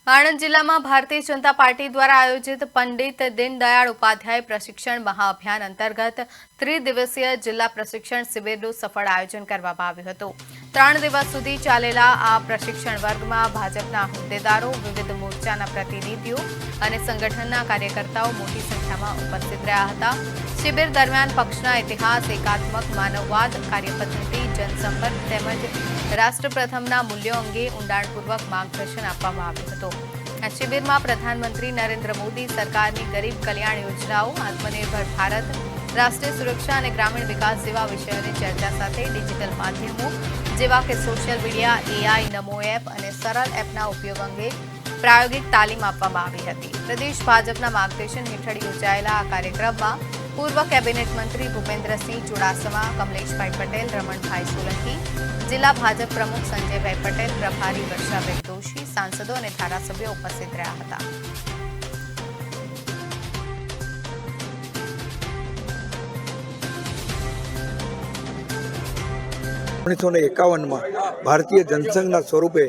આણંદ જિલ્લામાં ભારતીય જનતા પાર્ટી દ્વારા આયોજિત પંડિત દીનદયાળ ઉપાધ્યાય પ્રશિક્ષણ મહાઅભિયાન અંતર્ગત ત્રિદિવસીય જિલ્લા પ્રશિક્ષણ શિબિરનું સફળ આયોજન કરવામાં આવ્યું હતું। 3 દિવસ સુધી ચાલેલા આ પ્રશિક્ષણ વર્ગમાં ભાજપના હોદ્દેદારો, વિવિધ મોરચાના પ્રતિનિધિઓ અને સંગઠનના કાર્યકર્તાઓ મોટી સંખ્યામાં ઉપસ્થિત રહ્યા હતા। શિબિર દરમિયાન પક્ષના ઇતિહાસ, એકાત્મક માનવવાદ, કાર્યપદ્ધતિ, જનસંપર્ક તેમજ રાષ્ટ્રપ્રથમના મૂલ્યો અંગે ઊંડાણપૂર્વક માર્ગદર્શન આપવામાં આવ્યું હતું। આ શિબિરમાં પ્રધાનમંત્રી નરેન્દ્ર મોદી સરકારની ગરીબ કલ્યાણ યોજનાઓ, આત્મનિર્ભર ભારત, રાષ્ટ્રીય સુરક્ષા અને ગ્રામીણ વિકાસ જેવા વિષયોની ચર્ચા સાથે ડિજિટલ માધ્યમો જેવા કે સોશિયલ મીડિયા, એઆઈ, નમો એપ અને સરળ એપના ઉપયોગ અંગે પ્રાયોગિક તાલીમ આપવામાં આવી હતી। પ્રદેશ ભાજપના માર્ગદર્શન હેઠળ યોજાયેલા આ કાર્યક્રમમાં પૂર્વ કેબિનેટ મંત્રી ભૂપેન્દ્રસિંહ ચુડાસમા, કમલેશભાઈ પટેલ, રમણભાઈ સોલંકી, જિલ્લા ભાજપ પ્રમુખ સંજયભાઈ પટેલ, પ્રભારી વર્ષાબેન દોશી, સાંસદો અને ધારાસભ્યો ઉપસ્થિત રહ્યા હતા। 1951 ભારતીય જનસંઘના સ્વરૂપે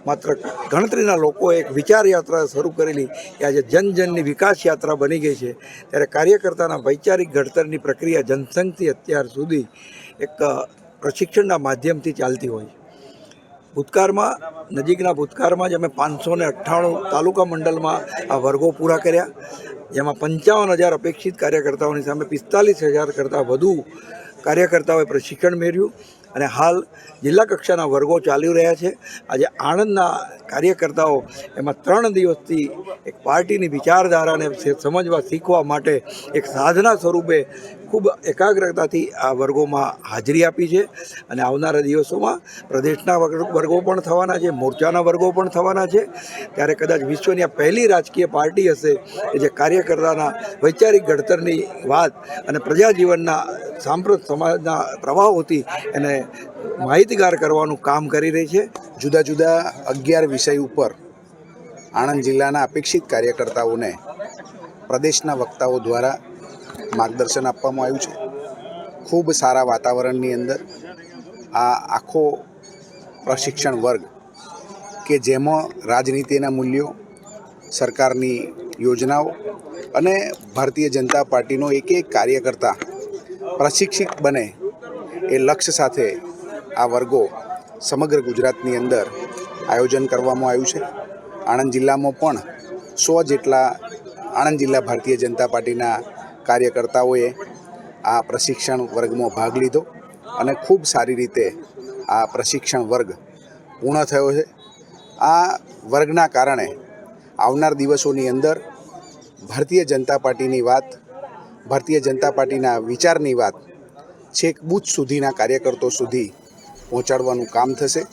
માત્ર ગણતરીના લોકોએ એક વિચાર યાત્રા શરૂ કરેલી કે આજે જનજનની વિકાસ યાત્રા બની ગઈ છે। ત્યારે કાર્યકર્તાના વૈચારિક ઘડતરની પ્રક્રિયા જનસંઘથી અત્યાર સુધી એક પ્રશિક્ષણના માધ્યમથી ચાલતી હોય છે। નજીકના ભૂતકાળમાં જ અમે 598 તાલુકા મંડળમાં આ વર્ગો પૂરા કર્યા, જેમાં 55,000 અપેક્ષિત કાર્યકર્તાઓની સામે 45,000 કરતાં વધુ કાર્યકર્તાઓએ પ્રશિક્ષણ મેળવ્યું અને હાલ જિલ્લા કક્ષાના વર્ગો ચાલી રહ્યા છે। આજે આણંદના કાર્યકર્તાઓ એમાં 3 દિવસથી એક પાર્ટીની વિચારધારાને સમજવા, શીખવા માટે એક સાધના સ્વરૂપે ખૂબ એકાગ્રતાથી આ વર્ગોમાં હાજરી આપી છે અને આવનારા દિવસોમાં પ્રદેશના વર્ગો પણ થવાના છે, મોરચાના વર્ગો પણ થવાના છે। ત્યારે કદાચ વિશ્વની આ પહેલી રાજકીય પાર્ટી હશે કે જે કાર્યકર્તાના વૈચારિક ઘડતરની વાત અને પ્રજાજીવનના સાંપ્રત સમાજના પ્રવાહોથી એને માહિતગાર કરવાનું કામ કરી રહી છે। જુદા જુદા 11 વિષય ઉપર આણંદ જિલ્લાના અપેક્ષિત કાર્યકર્તાઓને પ્રદેશના વક્તાઓ દ્વારા માર્ગદર્શન આપવામાં આવ્યું છે। ખૂબ સારા વાતાવરણની અંદર આ આખો પ્રશિક્ષણ વર્ગ કે જેમાં રાજનીતિના મૂલ્યો, સરકારની યોજનાઓ અને ભારતીય જનતા પાર્ટીનો એક કાર્યકર્તા પ્રશિક્ષિત બને એ લક્ષ્ય સાથે આ વર્ગો સમગ્ર ગુજરાતની અંદર આયોજન કરવામાં આવ્યું છે। આણંદ જિલ્લામાં પણ 100 જેટલા આણંદ જિલ્લા ભારતીય જનતા પાર્ટીના કાર્યકર્તાઓએ આ પ્રશિક્ષણ વર્ગમાં ભાગ લીધો અને ખૂબ સારી રીતે આ પ્રશિક્ષણ વર્ગ પૂર્ણ થયો છે। આ વર્ગના કારણે આવનાર દિવસોની અંદર ભારતીય જનતા પાર્ટીની વાત, ભારતીય જનતા પાર્ટીના વિચારની વાત છેક બૂથ સુધીના કાર્યકર્તાઓ સુધી પહોંચાડવાનું કામ થશે।